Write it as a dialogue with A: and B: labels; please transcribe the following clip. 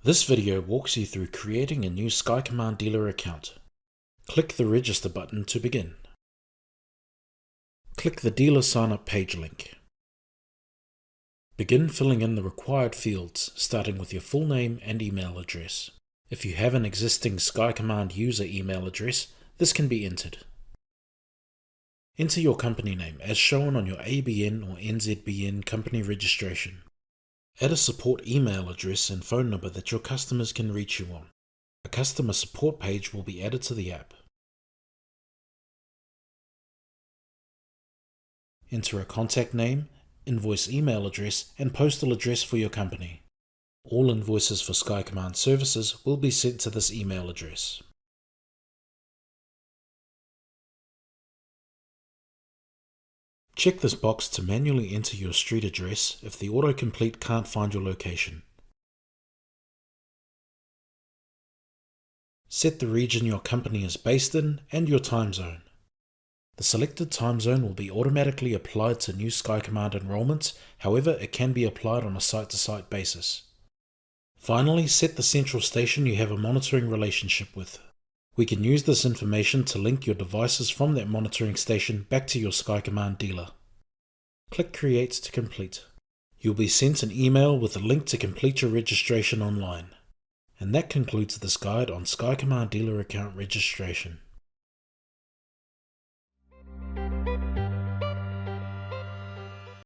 A: This video walks you through creating a new SkyCommand dealer account. Click the Register button to begin. Click the Dealer Sign-up page link. Begin filling in the required fields, starting with your full name and email address. If you have an existing SkyCommand user email address, this can be entered. Enter your company name as shown on your ABN or NZBN company registration. Add a support email address and phone number that your customers can reach you on. A customer support page will be added to the app. Enter a contact name, invoice email address, and postal address for your company. All invoices for SkyCommand services will be sent to this email address. Check this box to manually enter your street address if the autocomplete can't find your location. Set the region your company is based in and your time zone. The selected time zone will be automatically applied to new SkyCommand enrollments, however it can be applied on a site-to-site basis. Finally, set the central station you have a monitoring relationship with. We can use this information to link your devices from that monitoring station back to your SkyCommand dealer. Click Create to complete. You'll be sent an email with a link to complete your registration online. And that concludes this guide on SkyCommand dealer account registration.